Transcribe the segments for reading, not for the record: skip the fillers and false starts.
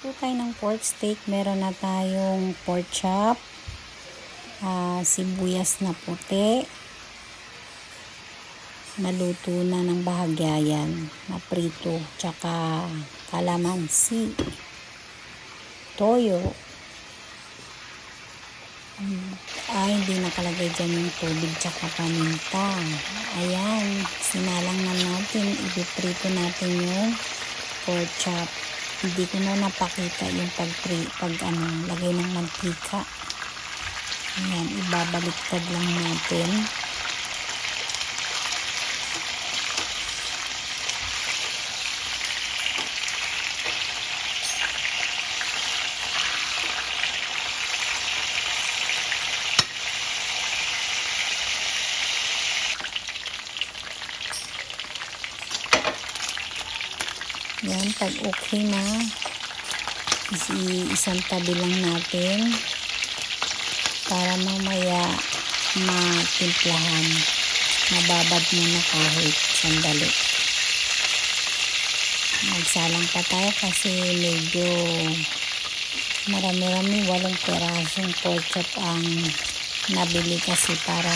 Magluto tayo ng pork steak. Meron na tayong pork chop, sibuyas na puti, naluto na ng bahagya yan, na prito, tsaka kalamansi, toyo. Hindi nakalagay dyan yung tubig tsaka paminta. Ayan, sinalang na natin, ipiprito natin yung pork chop. Hindi ko na napakita yung lagay ng mantika. Ayan, ibabaliktad lang natin. Yan, pag okay na, isang tabi lang natin para mamaya matimplahan. Mababad muna kahit sandali. Magsalang pa tayo kasi medyo marami-rami, 8 perasong pork chop ang nabili kasi para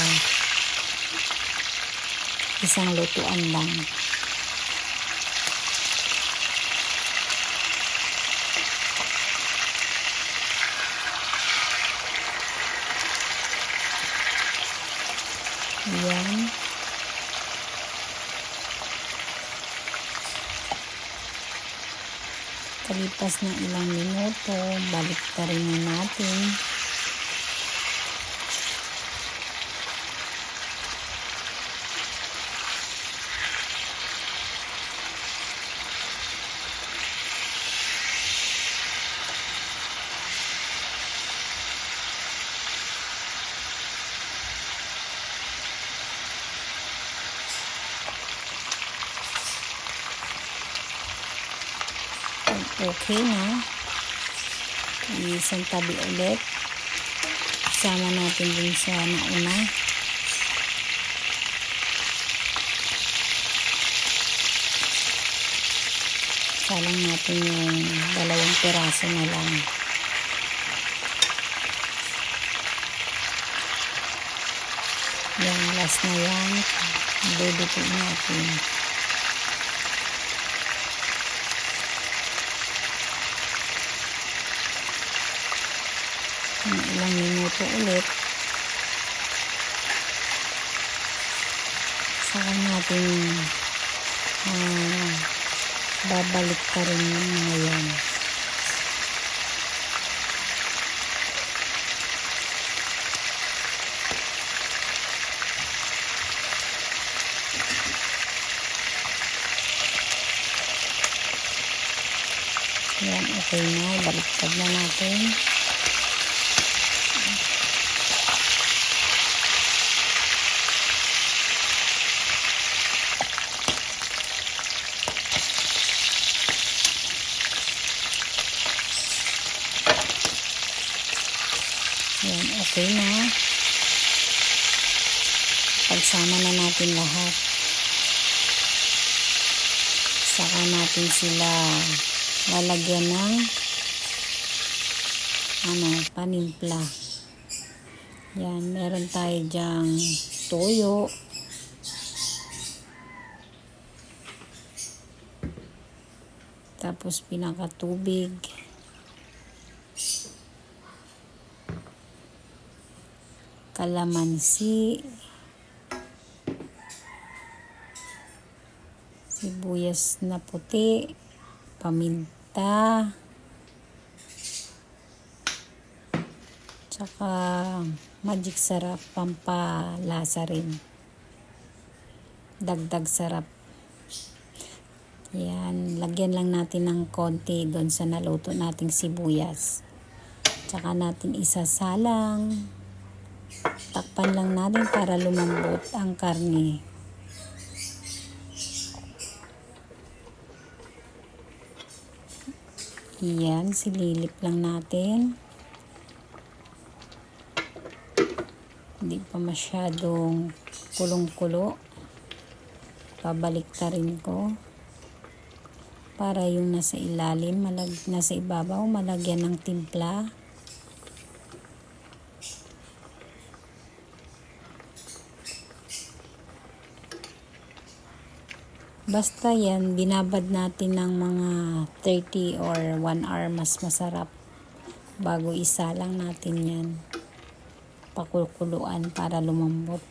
isang lutuan lang. Ayan. Kalipas ng ilang minuto, balik pa rin natin. Okay na, isang tabi ulit, sama natin din sa nauna. Salang natin yung 2 piraso na lang. Yung last na yan, dudutin natin. Ilang minuto ulit, saka natin babalik pa rin yung ngayon. Yan, okay na, baliktad na natin. Yan, okay na. Pagsama na natin lahat. Saka natin sila lalagyan ng panimpla. Yan, meron tayo dyang toyo. Tapos pinakatubig. Kalamansi, sibuyas na puti, paminta, tsaka magic sarap, pampalasa rin, dagdag sarap. Yan, lagyan lang natin ng konti doon sa naluto nating sibuyas, tsaka natin isasalang. Takpan lang natin para lumambot ang karne. Yan, sililip lang natin. Hindi pa masyadong kulong-kulo. Babalik ta rin ko. para yung nasa ilalim, nasa ibabaw, malagyan ng timpla. Basta yan, binabad natin ng mga 30 or 1 hour, mas masarap. Bago isalang natin yan. Pakukuluan para lumambot.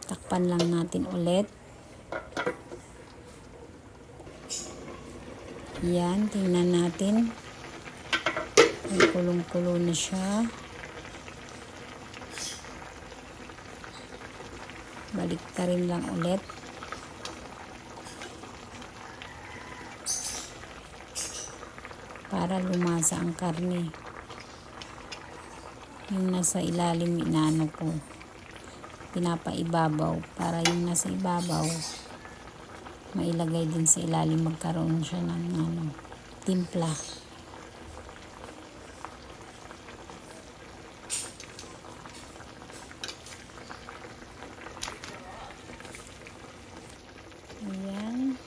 Takpan lang natin ulit. Yan, tingnan natin. May kulong-kulo na siya. Baliktarin lang ulit. Para lumasa ang karne. Yung nasa ilalim, inaano ko. Pinapaibabaw para yung nasa ibabaw mailagay din sa ilalim, magkaroon siya ng timpla. Ayan.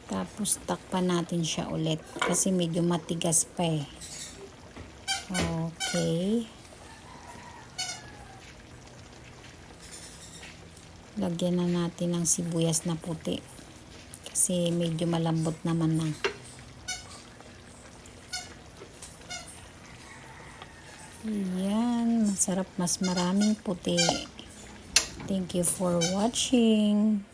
Tapos takpan natin siya ulit kasi medyo matigas pa eh. Okay. Lagyan na natin ng sibuyas na puti kasi medyo malambot naman na. Ayan, masarap, mas maraming puti. Thank you for watching.